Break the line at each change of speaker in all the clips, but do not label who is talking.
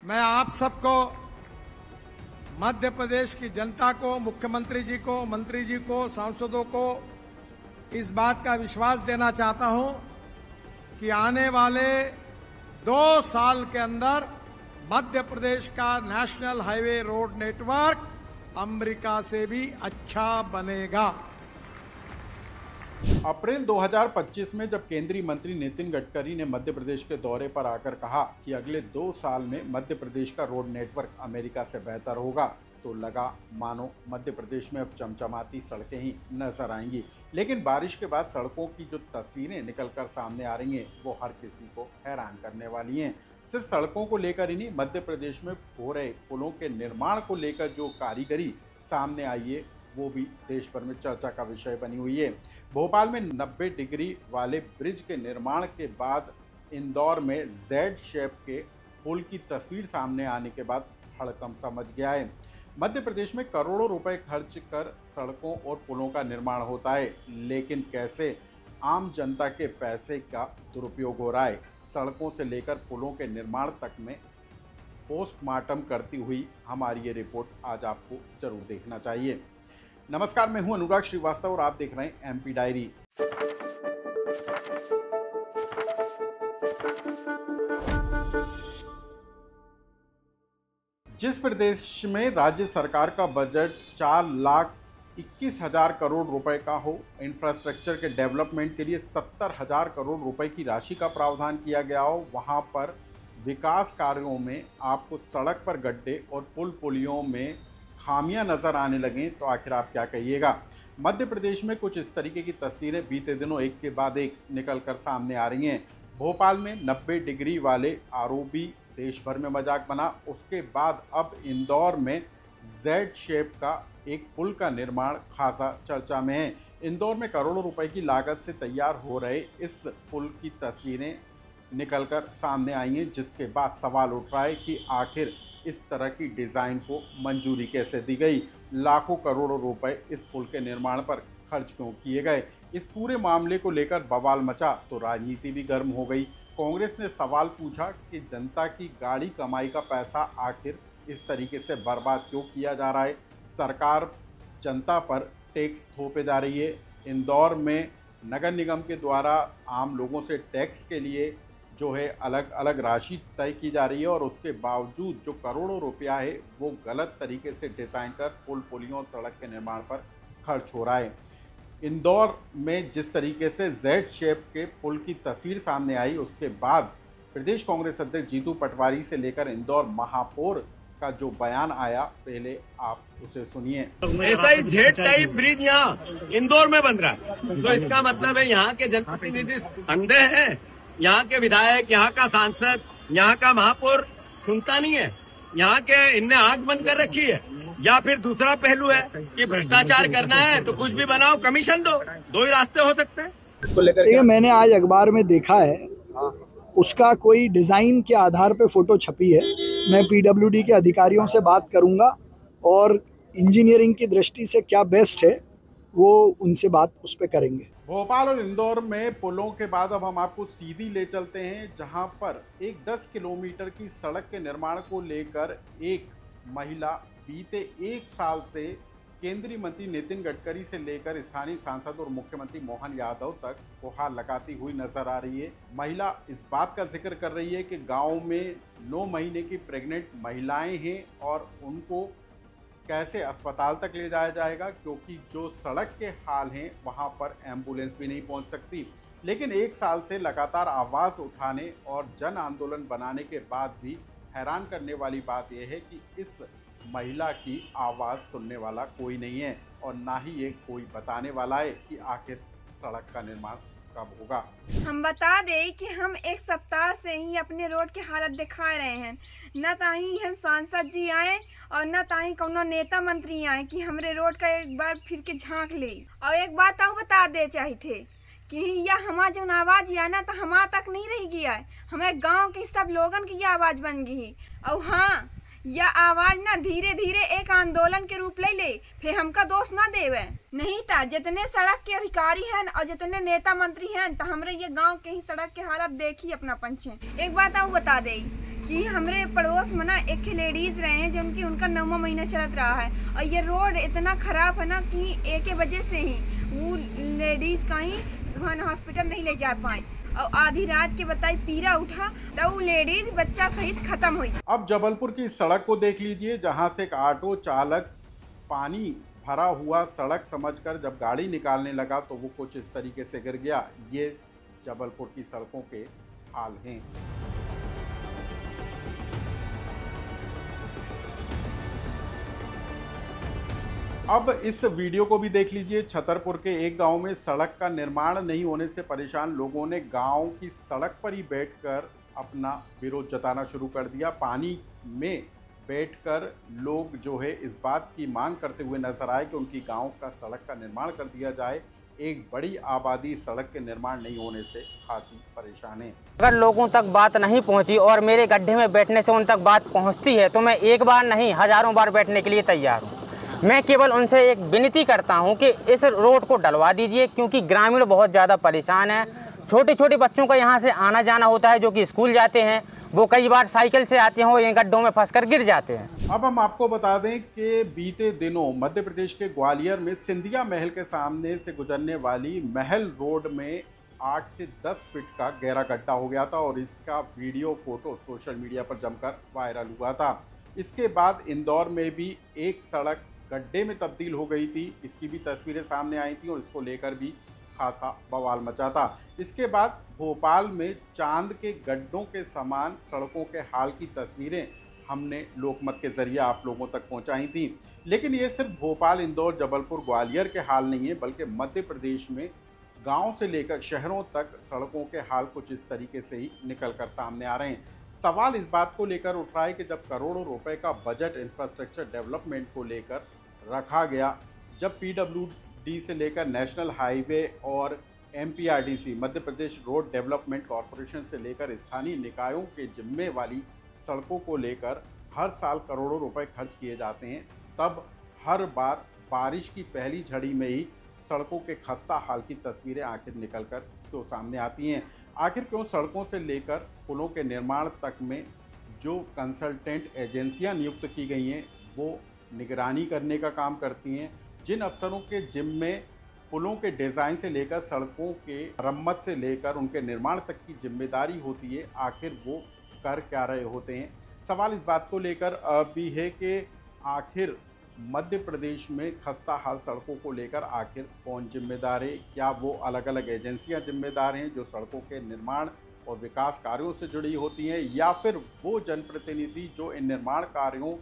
मैं आप सबको, मध्य प्रदेश की जनता को, मुख्यमंत्री जी को, मंत्री जी को, सांसदों को इस बात का विश्वास देना चाहता हूं कि आने वाले 2 साल के अंदर मध्य प्रदेश का national highway road network America से भी अच्छा बनेगा।
अप्रैल 2025 में जब केंद्रीय मंत्री नितिन गडकरी ने मध्य प्रदेश के दौरे पर आकर कहा कि अगले 2 साल में मध्य प्रदेश का रोड नेटवर्क अमेरिका से बेहतर होगा, तो लगा मानो मध्य प्रदेश में अब चमचमाती सड़कें ही नजर आएंगी। लेकिन बारिश के बाद सड़कों की जो तस्वीरें निकलकर सामने आ रही हैं वो हर किसी को हैरान करने वाली हैं। सिर्फ सड़कों को लेकर ही नहीं, मध्य प्रदेश में हो रहे पुलों के निर्माण को लेकर जो कारीगरी सामने आई है वो भी देश भर में चर्चा का विषय बनी हुई है। भोपाल में 90 डिग्री वाले ब्रिज के निर्माण के बाद इंदौर में जेड शेप के पुल की तस्वीर सामने आने के बाद हड़कंप सा मच गया है। मध्य प्रदेश में करोड़ों रुपए खर्च कर सड़कों और पुलों का निर्माण होता है, लेकिन कैसे आम जनता के पैसे का दुरुपयोग हो रहा है। सड़कों से लेकर पुलों के निर्माण तक में पोस्टमार्टम करती हुई हमारी ये रिपोर्ट आज आपको जरूर देखना चाहिए। नमस्कार, मैं हूं अनुराग श्रीवास्तव और आप देख रहे हैं एमपी डायरी। जिस प्रदेश में राज्य सरकार का बजट 4,21,000 करोड़ रुपए का हो, इंफ्रास्ट्रक्चर के डेवलपमेंट के लिए 70,000 करोड़ रुपए की राशि का प्रावधान किया गया हो, वहां पर विकास कार्यों में आपको सड़क पर गड्ढे और पुल पुलियों में खामियां नजर आने लगें तो आखिर आप क्या कहिएगा। मध्य प्रदेश में कुछ इस तरीके की तस्वीरें बीते दिनों एक के बाद एक निकलकर सामने आ रही हैं। भोपाल में 90 डिग्री वाले आरओबी देश भर में मजाक बना, उसके बाद अब इंदौर में जेड शेप का एक पुल का निर्माण खासा चर्चा में है। इंदौर में करोड़ों रुपए की लागत से तैयार हो रहे इस पुल की तस्वीरें निकलकर सामने आई हैं, जिसके बाद सवाल उठ रहा है कि आखिर इस तरह की डिज़ाइन को मंजूरी कैसे दी गई। लाखों करोड़ों रुपए इस पुल के निर्माण पर खर्च क्यों किए गए। इस पूरे मामले को लेकर बवाल मचा तो राजनीति भी गर्म हो गई। कांग्रेस ने सवाल पूछा कि जनता की गाड़ी कमाई का पैसा आखिर इस तरीके से बर्बाद क्यों किया जा रहा है। सरकार जनता पर टैक्स थोपे जा रही है। इंदौर में नगर निगम के द्वारा आम लोगों से टैक्स के लिए जो है अलग अलग राशि तय की जा रही है, और उसके बावजूद जो करोड़ों रुपया है वो गलत तरीके से डिज़ाइन कर पुल पुलियों और सड़क के निर्माण पर खर्च हो रहा है। इंदौर में जिस तरीके से जेड शेप के पुल की तस्वीर सामने आई, उसके बाद प्रदेश कांग्रेस अध्यक्ष जीतू पटवारी से लेकर इंदौर महापौर का जो बयान आया, पहले आप उसे सुनिए।
ऐसा ही जेड टाइप ब्रिज यहाँ इंदौर में बन रहा है, तो इसका मतलब है यहाँ के जनप्रतिनिधि अंधे हैं। यहाँ के विधायक, यहाँ का सांसद, यहाँ का महापौर सुनता नहीं है। यहाँ के इनने आंख बंद कर रखी है। या फिर दूसरा पहलू है कि भ्रष्टाचार करना है तो कुछ भी बनाओ, कमीशन दो ही रास्ते हो सकते हैं।
देखिए, मैंने आज अखबार में देखा है, उसका कोई डिजाइन के आधार पे फोटो छपी है। मैं पीडब्ल्यूडी के अधिकारियों से बात करूंगा और इंजीनियरिंग की दृष्टि से क्या बेस्ट है वो उनसे बात उस पर करेंगे।
भोपाल और इंदौर में पुलों के बाद अब हम आपको सीधी ले चलते हैं, जहां पर एक 10 किलोमीटर की सड़क के निर्माण को लेकर एक महिला बीते 1 साल से केंद्रीय मंत्री नितिन गडकरी से लेकर स्थानीय सांसद और मुख्यमंत्री मोहन यादव तक गुहार लगाती हुई नजर आ रही है। महिला इस बात का जिक्र कर रही है कि गांव में 9 महीने की प्रेग्नेंट महिलाएं हैं और उनको कैसे अस्पताल तक ले जाया जाएगा, क्योंकि जो सड़क के हाल हैं वहां पर एम्बुलेंस भी नहीं पहुंच सकती। लेकिन 1 साल से लगातार आवाज़ उठाने और जन आंदोलन बनाने के बाद भी हैरान करने वाली बात यह है कि इस महिला की आवाज़ सुनने वाला कोई नहीं है, और ना ही ये कोई बताने वाला है कि आखिर सड़क का निर्माण कब होगा।
हम बता दें कि हम 1 सप्ताह से ही अपने रोड की हालत दिखा रहे हैं। न ताही हम सांसद जी आए और न ताही कोनो नेता मंत्री आए कि हमरे रोड का एक बार फिर के झांक ले। और एक बात और बता दे चाहे थे कि यह हमारा जो आवाज़ है ना, तो हमारा तक नहीं रह गया है, हमारे गांव के सब लोगन की यह आवाज़ बन गई। और हाँ, यह आवाज ना धीरे धीरे एक आंदोलन के रूप ले फिर हमका दोष ना देवे। नहीं था जितने सड़क के अधिकारी हैं और जितने नेता मंत्री हैं तो हमरे ये गांव के ही सड़क के हालत देखी अपना पंचे। एक बात और बता दे कि हमरे पड़ोस में ना एक लेडीज रहे हैं जिनकी उनका 9वां महीना चलत रहा है और ये रोड इतना खराब है ना कि एक वजह से ही वो लेडीज कहीं वहाँ हॉस्पिटल नहीं ले जा पाए और आधी रात के बताई पीरा उठा तो वो लेडीज बच्चा सहित खत्म हुई।
अब जबलपुर की सड़क को देख लीजिए, जहां से एक ऑटो चालक पानी भरा हुआ सड़क समझकर जब गाड़ी निकालने लगा तो वो कुछ इस तरीके से गिर गया। ये जबलपुर की सड़कों के हाल हैं। अब इस वीडियो को भी देख लीजिए। छतरपुर के एक गांव में सड़क का निर्माण नहीं होने से परेशान लोगों ने गांव की सड़क पर ही बैठकर अपना विरोध जताना शुरू कर दिया। पानी में बैठकर लोग जो है इस बात की मांग करते हुए नजर आए कि उनकी गांव का सड़क का निर्माण कर दिया जाए। एक बड़ी आबादी सड़क के निर्माण नहीं होने से खासी परेशान है।
अगर लोगों तक बात नहीं पहुंची और मेरे गड्ढे में बैठने से उन तक बात पहुंचती है तो मैं एक बार नहीं हजारों बार बैठने के लिए तैयार हूं। मैं केवल उनसे एक विनती करता हूं कि इस रोड को डलवा दीजिए, क्योंकि ग्रामीण बहुत ज़्यादा परेशान है। छोटे छोटे बच्चों का यहाँ से आना जाना होता है जो कि स्कूल जाते हैं, वो कई बार साइकिल से आते हैं और इन गड्ढों में फंसकर गिर जाते हैं।
अब हम आपको बता दें कि बीते दिनों मध्य प्रदेश के ग्वालियर में सिंधिया महल के सामने से गुजरने वाली महल रोड में 8 से 10 फीट का गहरा गड्ढा हो गया था और इसका वीडियो फोटो सोशल मीडिया पर जमकर वायरल हुआ था। इसके बाद इंदौर में भी एक सड़क गड्ढे में तब्दील हो गई थी। इसकी भी तस्वीरें सामने आई थी और इसको लेकर भी खासा बवाल मचा था। इसके बाद भोपाल में चांद के गड्ढों के समान सड़कों के हाल की तस्वीरें हमने लोकमत के जरिए आप लोगों तक पहुंचाई थी। लेकिन ये सिर्फ भोपाल, इंदौर, जबलपुर, ग्वालियर के हाल नहीं है, बल्कि मध्य प्रदेश में गांव से लेकर शहरों तक सड़कों के हाल कुछ इस तरीके से ही निकल कर सामने आ रहे हैं। सवाल इस बात को लेकर उठ रहा है कि जब करोड़ों रुपए का बजट इंफ्रास्ट्रक्चर डेवलपमेंट को लेकर रखा गया, जब PWD से लेकर नेशनल हाईवे और MPRDC Madhya Pradesh road development corporation से लेकर स्थानीय निकायों के जिम्मे वाली सड़कों को लेकर हर साल करोड़ों रुपए खर्च किए जाते हैं, तब हर बार बारिश की पहली झड़ी में ही सड़कों के खस्ता हाल की तस्वीरें आखिर निकलकर क्यों सामने आती हैं। आखिर क्यों सड़कों से लेकर पुलों के निर्माण तक में जो कंसल्टेंट एजेंसियां नियुक्त की गई हैं वो निगरानी करने का काम करती हैं। जिन अफसरों के जिम्मे पुलों के डिज़ाइन से लेकर सड़कों के मरम्मत से लेकर उनके निर्माण तक की जिम्मेदारी होती है, आखिर वो कर क्या रहे होते हैं। सवाल इस बात को लेकर भी है कि आखिर मध्य प्रदेश में खस्ता हाल सड़कों को लेकर आखिर कौन जिम्मेदार है? क्या वो अलग अलग एजेंसियां जिम्मेदार हैं जो सड़कों के निर्माण और विकास कार्यों से जुड़ी होती हैं, या फिर वो जनप्रतिनिधि जो इन निर्माण कार्यों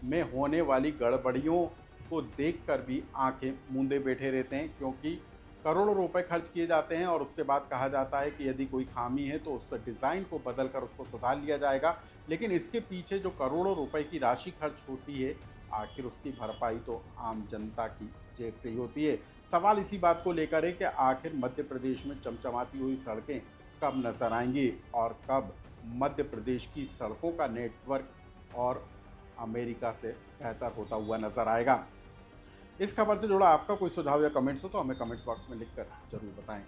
में होने वाली गड़बड़ियों को देखकर भी आंखें मूंदे बैठे रहते हैं? क्योंकि करोड़ों रुपए खर्च किए जाते हैं और उसके बाद कहा जाता है कि यदि कोई खामी है तो उस डिज़ाइन को बदलकर उसको सुधार लिया जाएगा, लेकिन इसके पीछे जो करोड़ों रुपए की राशि खर्च होती है आखिर उसकी भरपाई तो आम जनता की जेब से ही होती है। सवाल इसी बात को लेकर है कि आखिर मध्य प्रदेश में चमचमाती हुई सड़कें कब नजर आएंगी और कब मध्य प्रदेश की सड़कों का नेटवर्क और अमेरिका से बेहतर होता हुआ नजर आएगा। इस खबर से जुड़ा आपका कोई सुझाव या कमेंट्स हो तो हमें कमेंट्स बॉक्स में लिखकर जरूर बताएं।